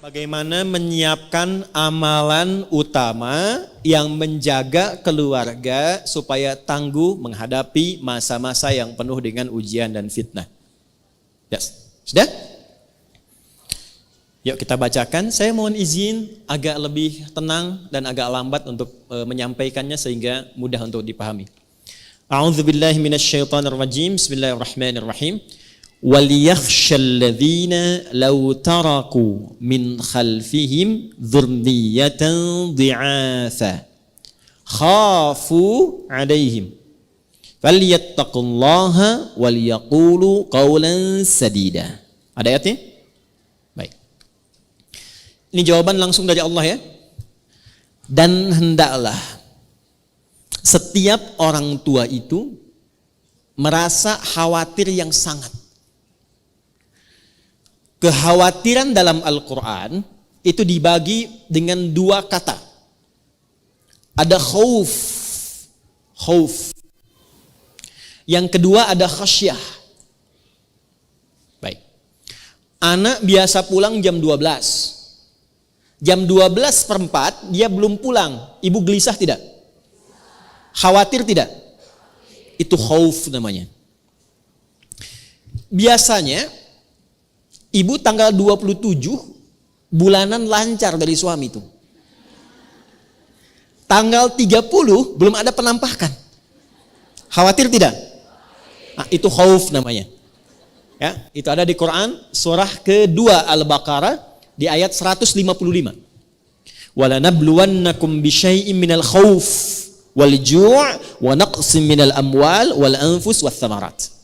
Bagaimana menyiapkan amalan utama yang menjaga keluarga supaya tangguh menghadapi masa-masa yang penuh dengan ujian dan fitnah. Yes. Sudah? Yuk kita bacakan. Saya mohon izin agak lebih tenang dan agak lambat untuk menyampaikannya sehingga mudah untuk dipahami. A'udzubillahi minasyaitonirrajim. Bismillahirrahmanirrahim. وَلْيَخْشَ الَّذِينَ لَوْ تَرَكُوا مِنْ خَلْفِهِمْ ذُرِّيَّةً ضِعَافًا خَافُوا عَلَيْهِمْ فَلْيَتَّقُوا اللَّهَ وَلْيَقُولُوا قَوْلًا سَدِيدًا. Ada ayatnya? Baik. Ini jawaban langsung dari Allah ya. Dan hendaklah setiap orang tua itu merasa khawatir yang sangat. Kekhawatiran dalam Al-Quran itu dibagi dengan dua kata. Ada khauf. Yang kedua ada khasyah. Baik. Anak biasa pulang jam 12. Jam 12:04 dia belum pulang. Ibu gelisah tidak? Khawatir tidak? Itu khauf namanya. Biasanya ibu tanggal 27 bulanan lancar dari suami itu. Tanggal 30 belum ada penampakan. Khawatir tidak? Nah, itu khauf namanya. Ya, itu ada di Quran surah kedua Al-Baqarah di ayat 155. Walanabluwannakum bisyai'im minal khauf wal ju' wa naqsim minal amwal wal anfus wath thamarat.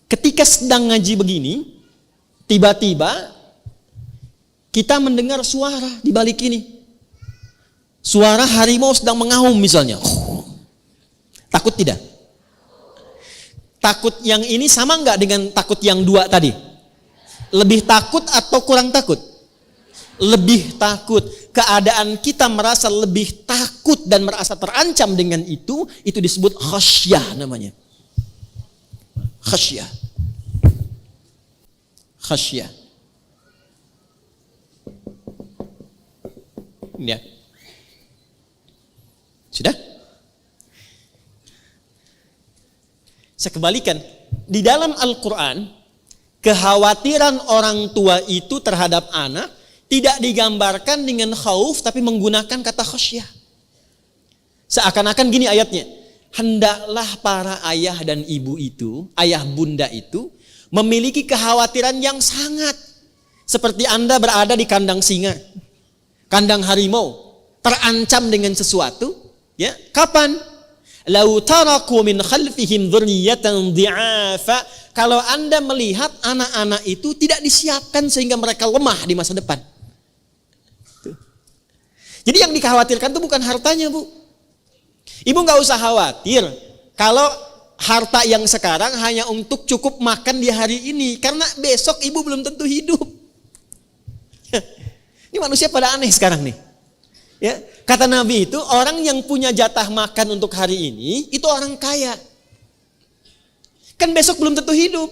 Ketika sedang ngaji begini, tiba-tiba kita mendengar suara di balik ini. Suara harimau sedang mengaum misalnya. Takut tidak? Takut yang ini sama enggak dengan takut yang dua tadi? Lebih takut atau kurang takut? Lebih takut. Keadaan kita merasa lebih takut dan merasa terancam dengan itu disebut khasyah namanya. Khasyah. Ya. Sudah? Saya kembalikan. Di dalam Al-Quran, kekhawatiran orang tua itu terhadap anak tidak digambarkan dengan khauf, tapi menggunakan kata khasyah. Seakan-akan gini ayatnya. Hendaklah para ayah dan ibu itu, ayah bunda itu, memiliki kekhawatiran yang sangat. Seperti Anda berada di kandang singa, kandang harimau, terancam dengan sesuatu. Ya, kapan? Lau taraku min khalfihim dzurriyyatan dhi'afa. Kalau Anda melihat anak-anak itu tidak disiapkan sehingga mereka lemah di masa depan. Jadi yang dikhawatirkan itu bukan hartanya, Bu. Ibu nggak usah khawatir kalau harta yang sekarang hanya untuk cukup makan di hari ini, karena besok ibu belum tentu hidup. Ini manusia pada aneh sekarang nih. Ya, kata Nabi itu orang yang punya jatah makan untuk hari ini itu orang kaya. Kan besok belum tentu hidup.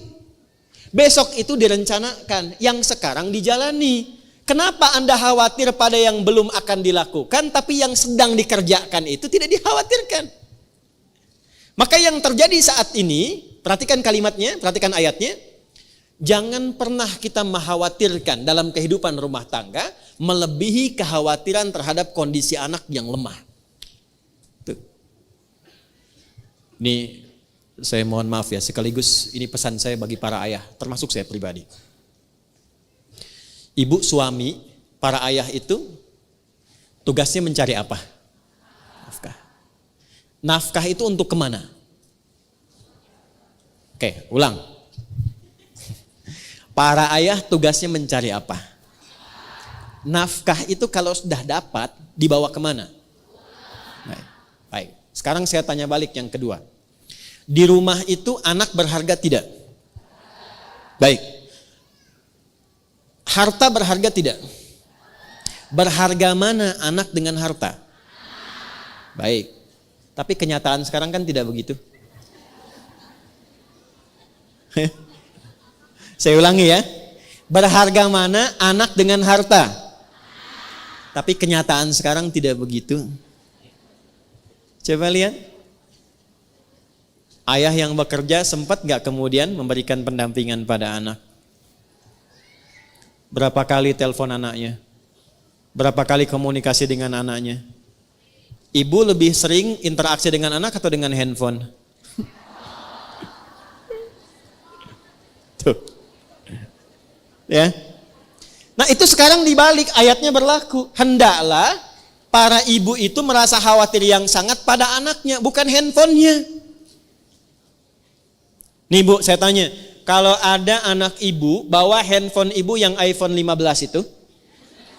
Besok itu direncanakan, yang sekarang dijalani. Kenapa Anda khawatir pada yang belum akan dilakukan, tapi yang sedang dikerjakan itu tidak dikhawatirkan? Maka yang terjadi saat ini, perhatikan kalimatnya, perhatikan ayatnya. Jangan pernah kita mengkhawatirkan dalam kehidupan rumah tangga melebihi kekhawatiran terhadap kondisi anak yang lemah. Tuh. Ini saya mohon maaf ya, sekaligus ini pesan saya bagi para ayah, termasuk saya pribadi. Ibu, suami, para ayah itu tugasnya mencari apa? Nafkah. Nafkah itu untuk kemana? Oke, ulang. Para ayah tugasnya mencari apa? Nafkah itu kalau sudah dapat dibawa kemana? Baik. Sekarang saya tanya balik yang kedua. Di rumah itu anak berharga tidak? Baik. Harta berharga tidak? Berharga mana anak dengan harta? Baik. Tapi kenyataan sekarang kan tidak begitu. Saya ulangi ya. Berharga mana anak dengan harta? Tapi kenyataan sekarang tidak begitu. Coba lihat. Ayah yang bekerja sempat gak kemudian memberikan pendampingan pada anak? Berapa kali telepon anaknya? Berapa kali komunikasi dengan anaknya? Ibu lebih sering interaksi dengan anak atau dengan handphone? Tuh. Ya. Nah, itu sekarang dibalik, ayatnya berlaku. Hendaklah para ibu itu merasa khawatir yang sangat pada anaknya, bukan handphonenya. Nih Bu, saya tanya, kalau ada anak ibu bawa handphone ibu yang iPhone 15 itu,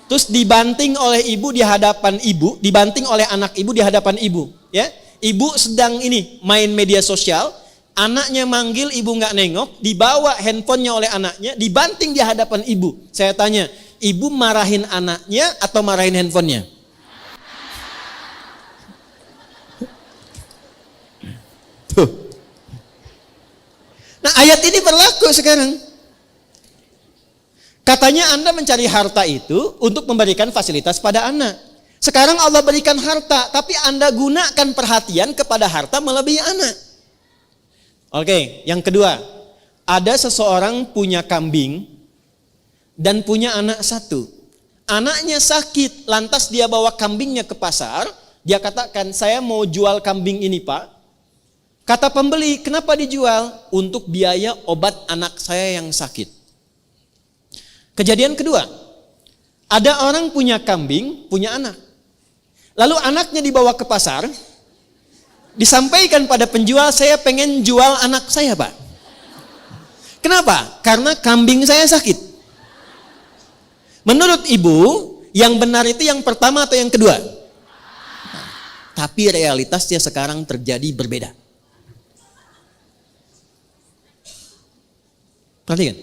terus dibanting oleh ibu di hadapan ibu, dibanting oleh anak ibu di hadapan ibu, ya. Ibu sedang main media sosial, anaknya manggil, ibu nggak nengok, dibawa handphonenya oleh anaknya, dibanting di hadapan ibu. Saya tanya, ibu marahin anaknya atau marahin handphonenya? Tuh. Nah, ayat ini berlaku sekarang. Katanya Anda mencari harta itu untuk memberikan fasilitas pada anak. Sekarang Allah berikan harta, tapi Anda gunakan perhatian kepada harta melebihi anak. Oke, yang kedua, ada seseorang punya kambing dan punya anak satu. Anaknya sakit, lantas dia bawa kambingnya ke pasar. Dia katakan, saya mau jual kambing ini Pak. Kata pembeli, kenapa dijual? Untuk biaya obat anak saya yang sakit. Kejadian kedua, ada orang punya kambing, punya anak. Lalu anaknya dibawa ke pasar, disampaikan pada penjual, saya pengen jual anak saya Pak. Kenapa? Karena kambing saya sakit. Menurut ibu, yang benar itu yang pertama atau yang kedua? Tapi realitasnya sekarang terjadi berbeda. Perhatikan.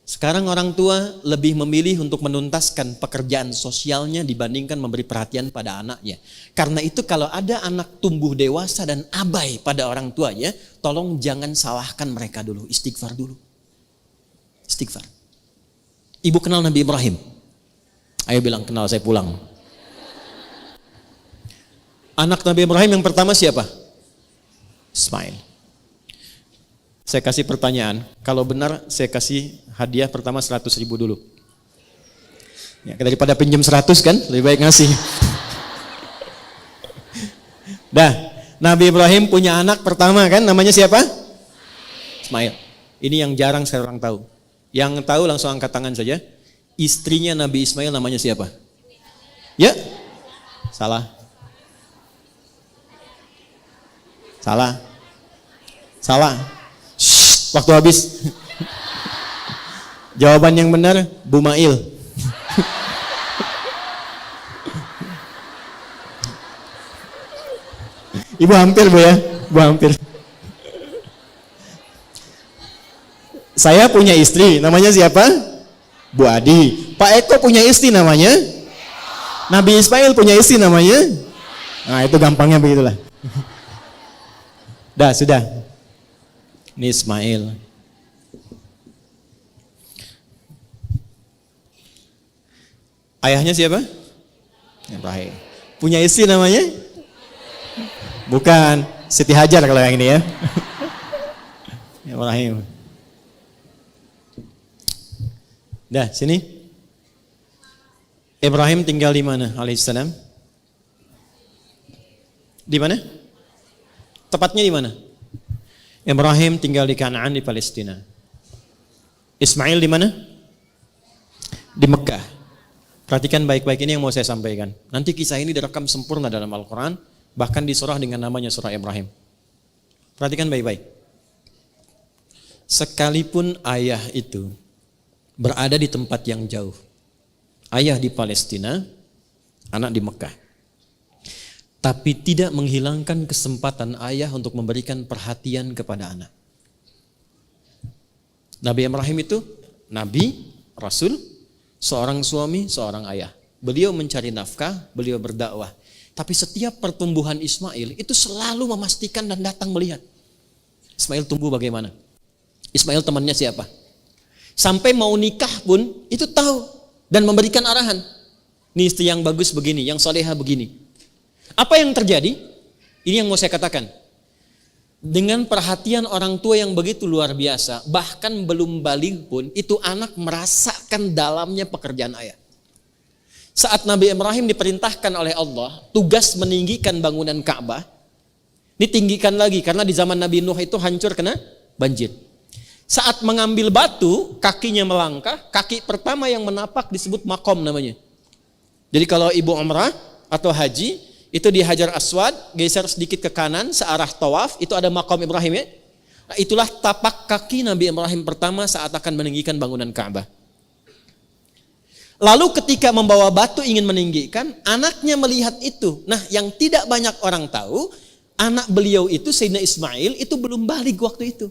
Sekarang orang tua lebih memilih untuk menuntaskan pekerjaan sosialnya dibandingkan memberi perhatian pada anaknya. Karena itu kalau ada anak tumbuh dewasa dan abai pada orang tuanya, tolong jangan salahkan mereka dulu, istighfar dulu. Istighfar. Ibu kenal Nabi Ibrahim? Ayo bilang kenal, saya pulang. Anak Nabi Ibrahim yang pertama siapa? Ismail. Saya kasih pertanyaan, kalau benar saya kasih hadiah pertama 100.000 dulu. Ya, daripada pinjam 100 kan, lebih baik ngasih. Dah, Nabi Ibrahim punya anak pertama kan, namanya siapa? Ismail. Ini yang jarang saya orang tahu. Yang tahu langsung angkat tangan saja. Istrinya Nabi Ismail namanya siapa? Ya? Salah. Salah. Salah. Shh, waktu habis. Jawaban yang benar, Bumail. Ibu hampir Bu ya, Ibu hampir. Saya punya istri, namanya siapa? Bu Adi. Pak Eko punya istri namanya? Nabi Ismail punya istri namanya? Nah itu gampangnya begitulah. Dah, sudah. Ini Ismail. Ayahnya siapa? Ibrahim. Punya istri namanya? Bukan, Siti Hajar kalau yang ini ya. Ibrahim. Dah, sini. Ibrahim tinggal di mana alaihissalam? Di mana? Tepatnya di mana? Ibrahim tinggal di Kanaan di Palestina. Ismail di mana? Di Mekah. Perhatikan baik-baik ini yang mau saya sampaikan. Nanti kisah ini direkam sempurna dalam Al-Quran, bahkan di surah dengan namanya surah Ibrahim. Perhatikan baik-baik. Sekalipun ayah itu berada di tempat yang jauh, ayah di Palestina, anak di Mekah, tapi tidak menghilangkan kesempatan ayah untuk memberikan perhatian kepada anak. Nabi Ibrahim itu Nabi, Rasul, seorang suami, seorang ayah. Beliau mencari nafkah, beliau berdakwah. Tapi setiap pertumbuhan Ismail itu selalu memastikan dan datang melihat. Ismail tumbuh bagaimana? Ismail temannya siapa? Sampai mau nikah pun itu tahu dan memberikan arahan. Ini istri yang bagus begini, yang soleha begini. Apa yang terjadi? Ini yang mau saya katakan. Dengan perhatian orang tua yang begitu luar biasa, bahkan belum balik pun, itu anak merasakan dalamnya pekerjaan ayah. Saat Nabi Ibrahim diperintahkan oleh Allah, tugas meninggikan bangunan Ka'bah, ditinggikan lagi, karena di zaman Nabi Nuh itu hancur kena banjir. Saat mengambil batu, kakinya melangkah, kaki pertama yang menapak disebut makom namanya. Jadi kalau ibu umrah atau haji, itu di Hajar Aswad, geser sedikit ke kanan, searah tawaf, itu ada makom Ibrahim ya. Nah, itulah tapak kaki Nabi Ibrahim pertama saat akan meninggikan bangunan Ka'bah. Lalu ketika membawa batu ingin meninggikan, anaknya melihat itu. Nah, yang tidak banyak orang tahu, anak beliau itu, Sayyidina Ismail, itu belum balik waktu itu.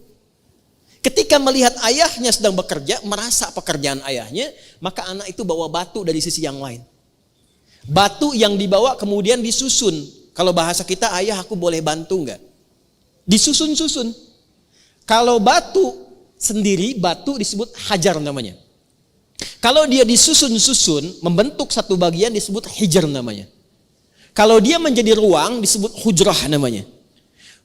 Ketika melihat ayahnya sedang bekerja, merasa pekerjaan ayahnya, maka anak itu bawa batu dari sisi yang lain. Batu yang dibawa kemudian disusun. Kalau bahasa kita, ayah aku boleh bantu enggak? Disusun-susun. Kalau batu sendiri, batu disebut hajar namanya. Kalau dia disusun-susun, membentuk satu bagian disebut hijr namanya. Kalau dia menjadi ruang disebut hujrah namanya.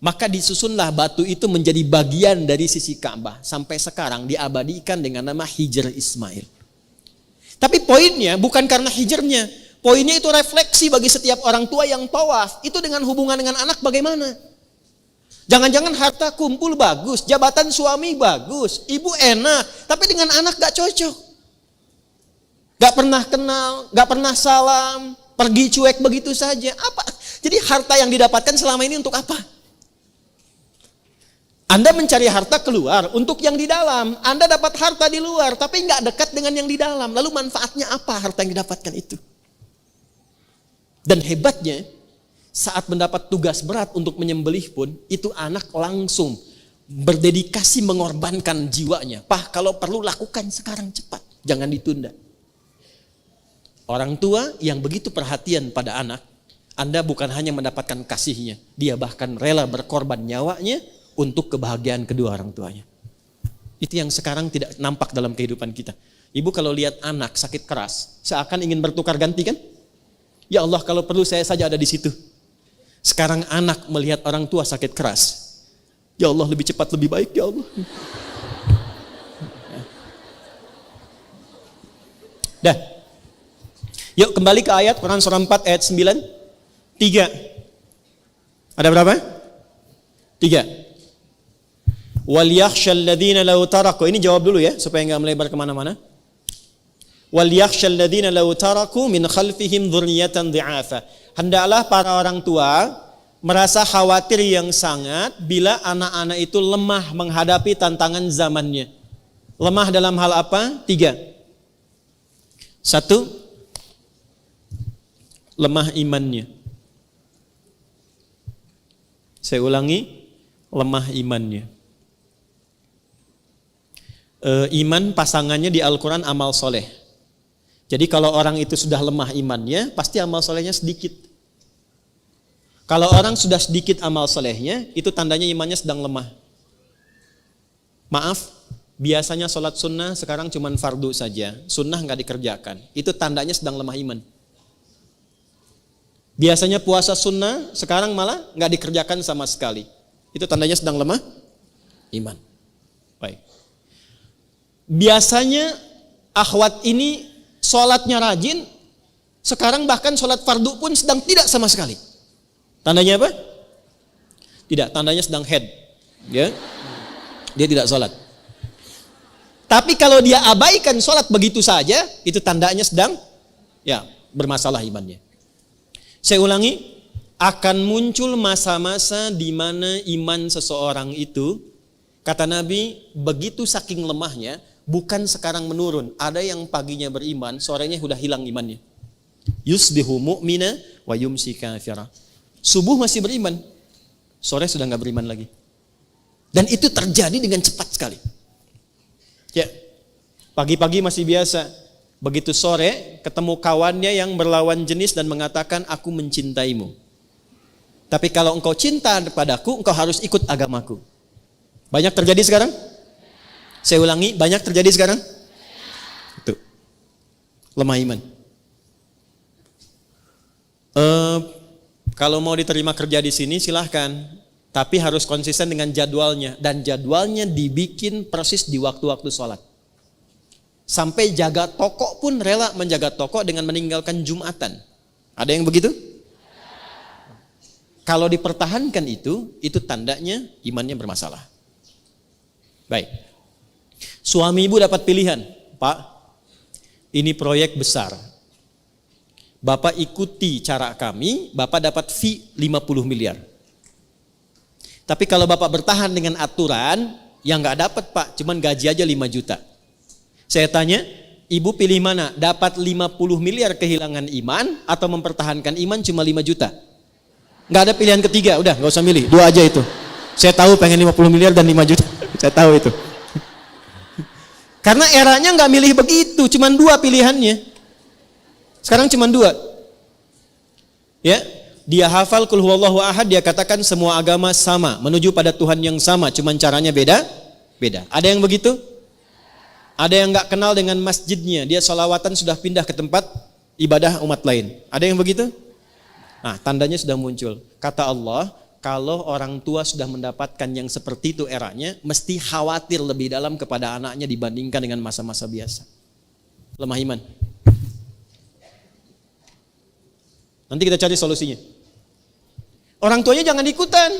Maka disusunlah batu itu menjadi bagian dari sisi Ka'bah. Sampai sekarang diabadikan dengan nama Hijr Ismail. Tapi poinnya bukan karena hijrnya. Poinnya itu refleksi bagi setiap orang tua yang tawaf. Itu dengan hubungan dengan anak bagaimana? Jangan-jangan harta kumpul bagus, jabatan suami bagus, ibu enak, tapi dengan anak gak cocok. Gak pernah kenal, gak pernah salam, pergi cuek begitu saja. Apa? Jadi harta yang didapatkan selama ini untuk apa? Anda mencari harta keluar untuk yang di dalam. Anda dapat harta di luar, tapi gak dekat dengan yang di dalam. Lalu manfaatnya apa harta yang didapatkan itu? Dan hebatnya, saat mendapat tugas berat untuk menyembelih pun, itu anak langsung berdedikasi mengorbankan jiwanya. Pak, kalau perlu lakukan sekarang cepat, jangan ditunda. Orang tua yang begitu perhatian pada anak, Anda bukan hanya mendapatkan kasihnya, dia bahkan rela berkorban nyawanya untuk kebahagiaan kedua orang tuanya. Itu yang sekarang tidak nampak dalam kehidupan kita. Ibu kalau lihat anak sakit keras, seakan ingin bertukar ganti kan? Ya Allah, kalau perlu saya saja ada di situ. Sekarang anak melihat orang tua sakit keras. Ya Allah, lebih cepat lebih baik ya Allah. Dah. Yuk kembali ke ayat Quran surah 4 ayat 9. 3. Ada berapa? 3. Wal yakhshal ladzina law taraku. Ini jawab dulu ya supaya enggak melebar kemana mana. Wal yakhshal ladzina law taraku min khalfihim dzurriyyatan dhi'afa. Hendaklah para orang tua merasa khawatir yang sangat bila anak-anak itu lemah menghadapi tantangan zamannya. Lemah dalam hal apa? 3. 1. Lemah imannya. Saya ulangi, lemah imannya. Iman pasangannya di Al-Quran amal soleh. Jadi kalau orang itu sudah lemah imannya, pasti amal solehnya sedikit. Kalau orang sudah sedikit amal solehnya, itu tandanya imannya sedang lemah. Maaf, biasanya sholat sunnah sekarang cuma fardu saja, sunnah nggak dikerjakan. Itu tandanya sedang lemah iman. Biasanya puasa sunnah sekarang malah nggak dikerjakan sama sekali. Itu tandanya sedang lemah iman. Baik. Biasanya akhwat ini sholatnya rajin, sekarang bahkan sholat fardu pun sedang tidak sama sekali. Tandanya apa? Tidak, tandanya sedang head. Ya. Dia tidak sholat. Tapi kalau dia abaikan sholat begitu saja, itu tandanya sedang bermasalah imannya. Saya ulangi, akan muncul masa-masa di mana iman seseorang itu, kata Nabi, begitu saking lemahnya, bukan sekarang menurun. Ada yang paginya beriman, sorenya sudah hilang imannya. Yusbihu mu'mina wa yumsi kafira. Subuh masih beriman, sore sudah nggak beriman lagi. Dan itu terjadi dengan cepat sekali. Ya, pagi-pagi masih biasa. Begitu sore ketemu kawannya yang berlawan jenis dan mengatakan aku mencintaimu. Tapi kalau engkau cinta kepadaku, engkau harus ikut agamaku. Banyak terjadi sekarang? Saya ulangi, banyak terjadi sekarang? Itu. Lemah iman. Kalau mau diterima kerja di sini silahkan. Tapi harus konsisten dengan jadwalnya. Dan jadwalnya dibikin persis di waktu-waktu sholat. Sampai jaga toko pun rela menjaga toko dengan meninggalkan Jumatan. Ada yang begitu? Kalau dipertahankan itu tandanya imannya bermasalah. Baik. Suami ibu dapat pilihan, Pak, ini proyek besar. Bapak ikuti cara kami, Bapak dapat fee 50 miliar. Tapi kalau Bapak bertahan dengan aturan, yang gak dapat Pak, cuman gaji aja 5 juta. Saya tanya, ibu pilih mana? Dapat 50 miliar kehilangan iman, atau mempertahankan iman cuma 5 juta? Gak ada pilihan ketiga, udah gak usah milih, 2 aja itu. Saya tahu pengen 50 miliar dan 5 juta, saya tahu itu. Karena eranya gak milih begitu, cuma 2 pilihannya. Sekarang cuma 2. Ya, dia hafal Qul huwallahu ahad, dia katakan semua agama sama, menuju pada Tuhan yang sama, cuma caranya beda. Ada yang begitu? Ada yang gak kenal dengan masjidnya, dia sholawatan sudah pindah ke tempat ibadah umat lain. Ada yang begitu? Nah, tandanya sudah muncul. Kata Allah, kalau orang tua sudah mendapatkan yang seperti itu eranya, mesti khawatir lebih dalam kepada anaknya dibandingkan dengan masa-masa biasa. Lemah iman. Nanti kita cari solusinya. Orang tuanya jangan ikutan.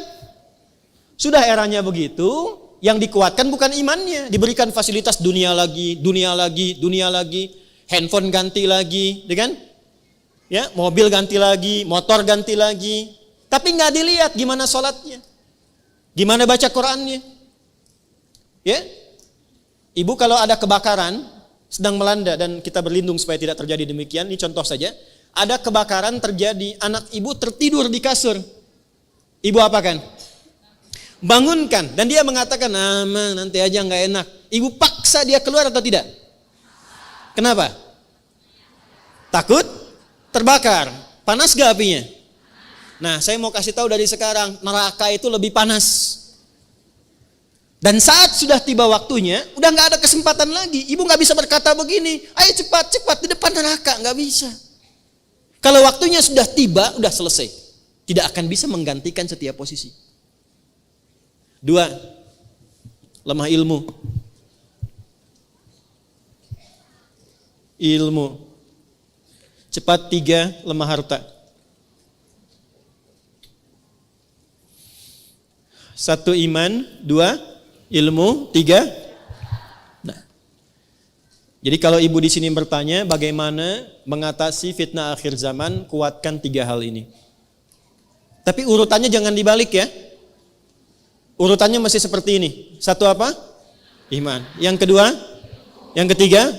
Sudah eranya begitu, yang dikuatkan bukan imannya. Diberikan fasilitas dunia lagi, handphone ganti lagi, kan? Ya, mobil ganti lagi, motor ganti lagi. Tapi nggak dilihat gimana sholatnya, gimana baca Qurannya. Ya, ibu kalau ada kebakaran sedang melanda dan kita berlindung supaya tidak terjadi demikian. Ini contoh saja. Ada kebakaran terjadi, anak ibu tertidur di kasur. Ibu apakan? Bangunkan. Dan dia mengatakan, nanti aja nggak enak. Ibu paksa dia keluar atau tidak? Kenapa? Takut terbakar. Panas gak apinya? Nah, saya mau kasih tahu dari sekarang, neraka itu lebih panas. Dan saat sudah tiba waktunya, udah nggak ada kesempatan lagi. Ibu nggak bisa berkata begini, ayo cepat di depan neraka, nggak bisa. Kalau waktunya sudah tiba, udah selesai. Tidak akan bisa menggantikan setiap posisi. 2, lemah ilmu. Cepat. 3, lemah harta. 1 iman, 2 ilmu, 3. Nah, jadi kalau ibu di sini bertanya bagaimana mengatasi fitnah akhir zaman, kuatkan 3 hal ini. Tapi urutannya jangan dibalik ya. Urutannya masih seperti ini. 1 apa? Iman. Yang kedua? Yang ketiga?